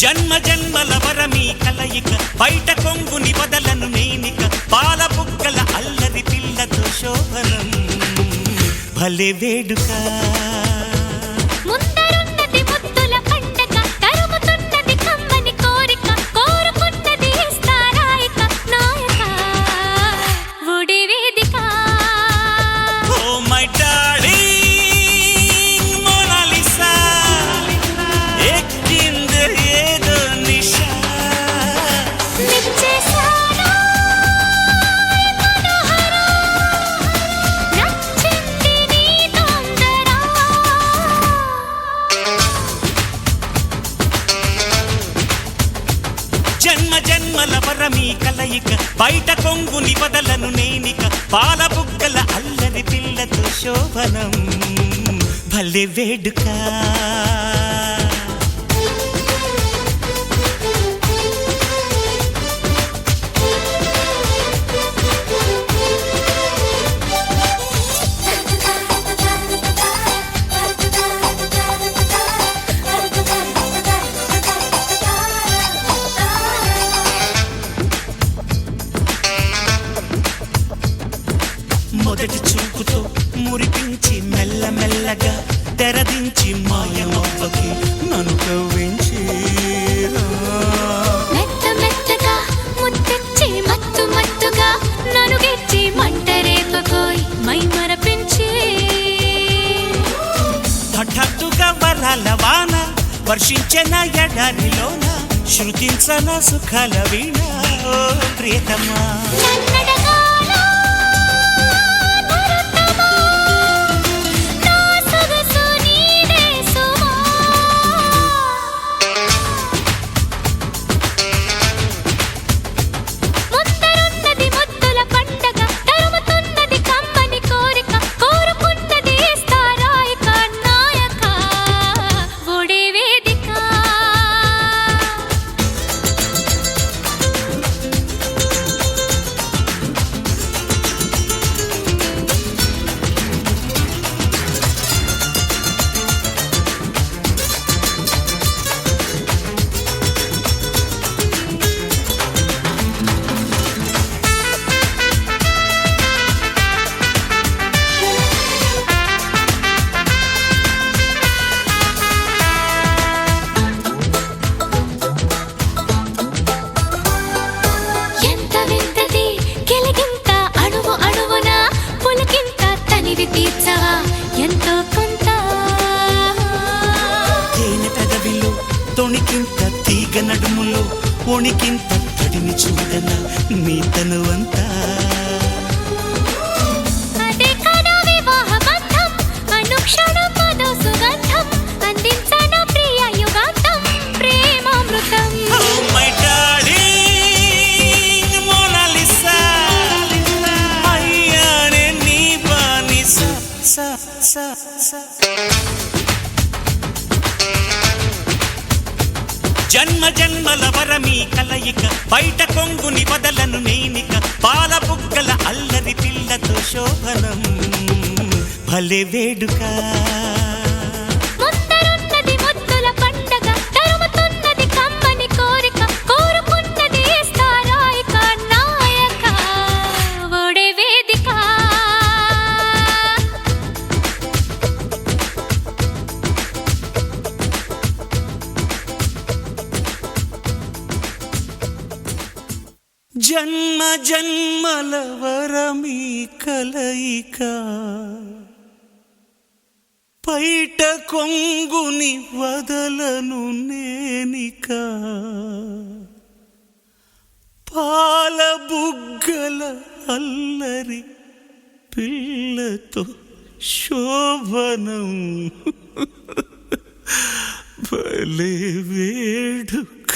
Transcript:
జన్మ జన్మల వరమీ కలయిక బయట కొంగుని వదలను నేనిక పాల బుగ్గల అల్లరి పిల్లతో శోభనం భలే వేడుక ముందరున్నది ముద్దుల పండగ తరుముతున్నది కమ్మని కోరిక కోరుకున్నది ఇస్తారాయిక నాయక ఒడి వేదిక ఓ మై డార్లింగ్ మోనాలిసా ఎక్కింది ఏదో నిషా నిచ్చేసాను మనోహర నచ్చింది నీ తొందర జన్మ జన్మల వరమీ కలయిక బయట కొంగుని వదలను నేనిక పాల బుగ్గల అల్లరి పిల్లతో శోభనం భలే వేడుక మొదటి చూపుతో మురిపించి మెల్లమెల్లగా తెరదించి మాయమవ్వకి నన్ను కవ్వించి మెత్త మెత్తగా ముద్దెచ్చి మత్తు మత్తుగా నన్ను గెచ్చి మంట రేపకోయ్ మై మరపించి హఠాత్తుగా వరాల వాన వర్షించిన ఎడారిలోన శృతించన సుఖాల వీణ ఓ ప్రియతమా నన్నడగాల నరతమా నా సొగసు నీదే సుమా ముందరున్నది ముద్దుల పండగ తరుముతున్నది కమ్మని కోరిక కోరుకున్నది ఇస్తారాయిక నాయక ఒడి వేదిక ఎంత వింతది కెలిగింత అణువు అణువున పులకింత తనివి తీర్చవా ఎంతో కొంత తేనె పెదవిలో తొణికింత తీగ నడుములో ఒణికింత తడిని చూడన నీ తనువంతా అదే కదా వివాహ బంధం అనుక్షణం మధు సుగంధం అందించన ప్రియ యుగాంతం ప్రేమామృతం Oh my darling Mona Lisa అయ్యానే నీ బానిస స స స జన్మ జన్మల వరమీ కలయిక బయట కొంగుని వదలను నేనిక పాల బుగ్గల అల్లరి పిల్లతో శోభనం భలే వేడుక ముందరున్నది ముద్దుల పండగ తరుముతున్నది కమ్మని కోరిక కోరుకున్నది ఇస్తారాయిక నాయక ఒడి వేదిక జన్మ జన్మల వరమీ కలయిక పైట కొంగుని వదలను నేనిక పాల బుగ్గల అల్లరి పిల్లతో శోభనం భలే వేడుక